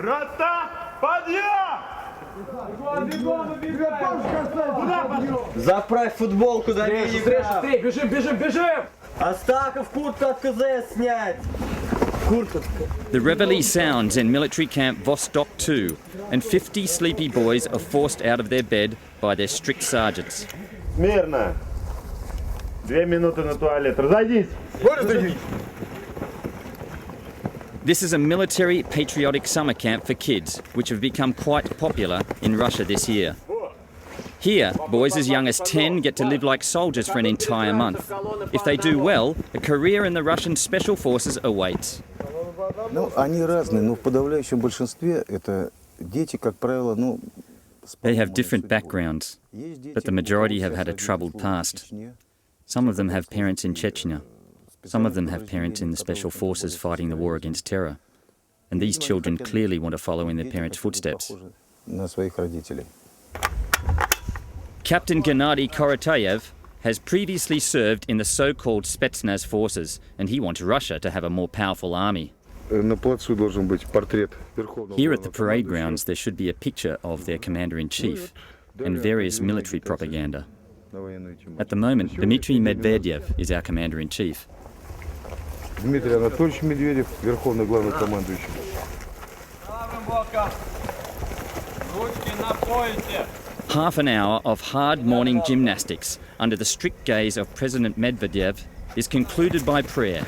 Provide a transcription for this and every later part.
Рота, подъем! Заправь футболку, Давид! Быстрее, бежим! Астахов, куртку от КЗ снять! The reveille sounds in military camp Vostok 2, and 50 sleepy boys are forced out of their bed by their strict sergeants. Смирно. 2 минуты на туалет. Разойдись. This is a military patriotic summer camp for kids, which have become quite popular in Russia this year. Here, boys as young as 10 get to live like soldiers for an entire month. If they do well, a career in the Russian Special Forces awaits. Ну, они разные, но в подавляющем большинстве это дети, как правило, ну... They have different backgrounds, but the majority have had a troubled past. Some of them have parents in Chechnya. Some of them have parents in the Special Forces fighting the war against terror. And these children clearly want to follow in their parents' footsteps. Captain Gennady Korotayev has previously served in the so-called Spetsnaz forces, and he wants Russia to have a more powerful army. Here at the parade grounds there should be a picture of their commander-in-chief and various military propaganda. At the moment, Dmitry Medvedev is our commander-in-chief. Дмитрий Анатольевич Медведев, верховный главнокомандующий. Half an hour of hard morning gymnastics under the strict gaze of President Medvedev is concluded by prayer.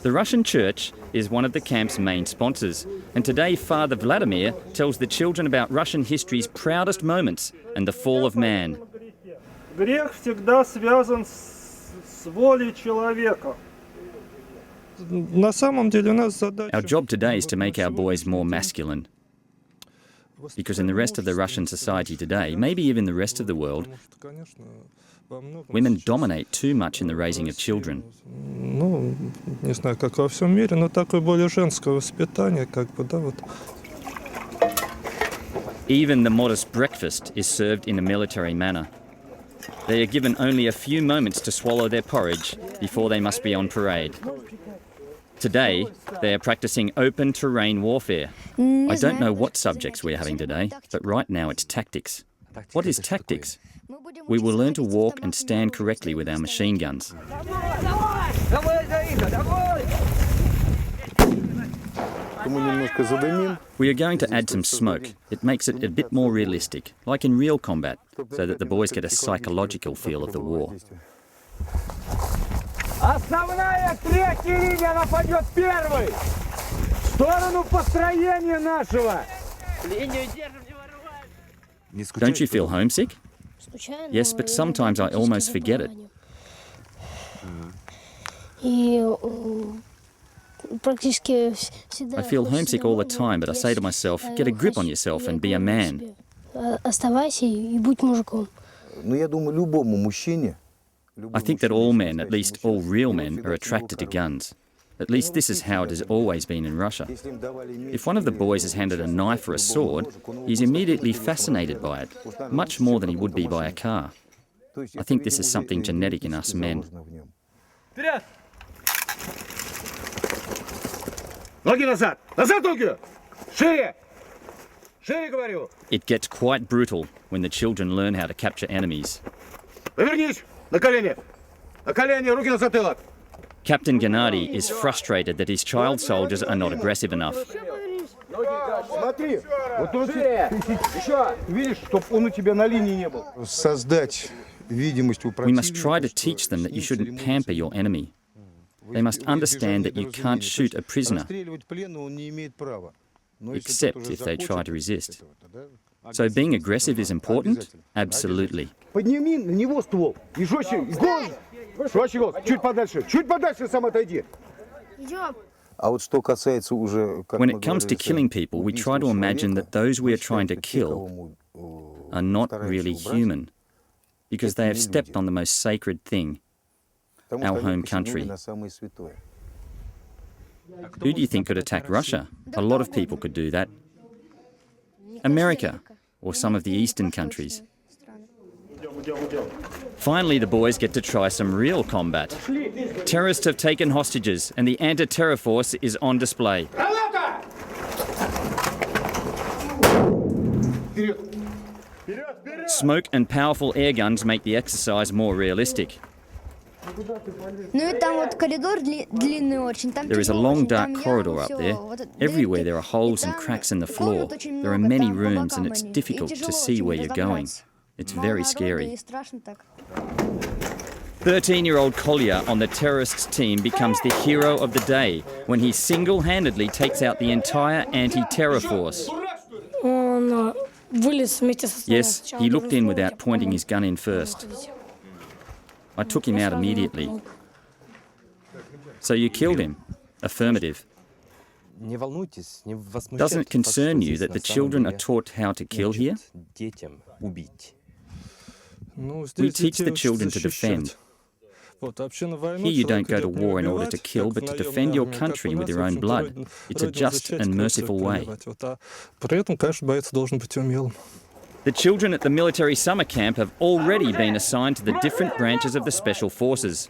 The Russian church is one of the camp's main sponsors, and today Father Vladimir tells the children about Russian history's proudest moments and the fall of man. Грех всегда связан с волей человека. Our job today is to make our boys more masculine. Because in the rest of the Russian society today, maybe even the rest of the world, women dominate too much in the raising of children. Even the modest breakfast is served in a military manner. They are given only a few moments to swallow their porridge before they must be on parade. Today, they are practicing open terrain warfare. I don't know what subjects we're having today, but right now it's tactics. What is tactics? We will learn to walk and stand correctly with our machine guns. We are going to add some smoke. It makes it a bit more realistic, like in real combat, so that the boys get a psychological feel of the war. Основная третья линия нападет первой. В сторону построения нашего. Don't you feel homesick? Yes, but sometimes I almost forget it. I feel homesick all the time, but I say to myself, get a grip on yourself and be a man. I think that all men, at least all real men, are attracted to guns. At least this is how it has always been in Russia. If one of the boys is handed a knife or a sword, he's immediately fascinated by it, much more than he would be by a car. I think this is something genetic in us men. Ноги назад! Назад ноги! Шире! Шире, говорю! It gets quite brutal when the children learn how to capture enemies. Повернись! На колени! На колени! Руки на затылок! Captain Gennady is frustrated that his child soldiers are not aggressive enough. Смотри, вот он еще, видишь, чтоб он у тебя на линии не был. Создать видимость у We must try to teach them that you shouldn't pamper your enemy. They must understand that you can't shoot a prisoner, except if they try to resist. So being aggressive is important? Absolutely. Подними на него ствол и жестче, и голос. Жестче голос. Чуть подальше сам отойди. When it comes to killing people, we try to imagine that those we are trying to kill are not really human, because they have stepped on the most sacred thing, our home country. Who do you think could attack Russia? A lot of people could do that. America, or some of the eastern countries. Finally, the boys get to try some real combat. Terrorists have taken hostages and the anti-terror force is on display. Smoke and powerful air guns make the exercise more realistic. There is a long dark corridor up there. Everywhere there are holes and cracks in the floor. There are many rooms and it's difficult to see where you're going. It's very scary. 13-year-old Kolya on the terrorists' team becomes the hero of the day when he single-handedly takes out the entire anti-terror force. Yes, he looked in without pointing his gun in first. I took him out immediately. So you killed him? Affirmative. Doesn't it concern you that the children are taught how to kill here? We teach the children to defend. Here you don't go to war in order to kill, but to defend your country with your own blood. It's a just and merciful way. The children at the military summer camp have already been assigned to the different branches of the Special Forces.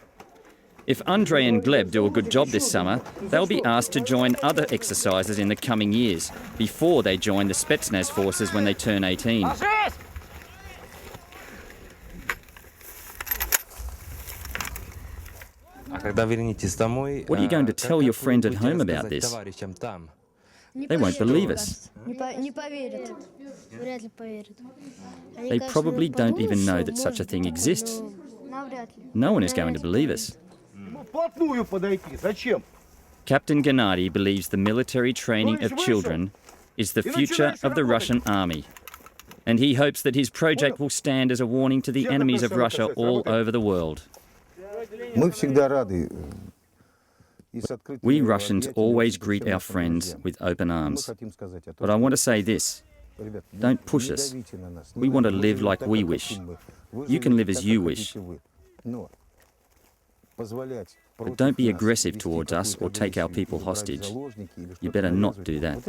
If Andrey and Gleb do a good job this summer, they'll be asked to join other exercises in the coming years, before they join the Spetsnaz forces when they turn 18. What are you going to tell your friends at home about this? They won't believe us. They probably don't even know that such a thing exists. No one is going to believe us. Captain Gennady believes the military training of children is the future of the Russian army. And he hopes that his project will stand as a warning to the enemies of Russia all over the world. We Russians always greet our friends with open arms. But I want to say this. Don't push us. We want to live like we wish. You can live as you wish. But don't be aggressive towards us or take our people hostage. You better not do that.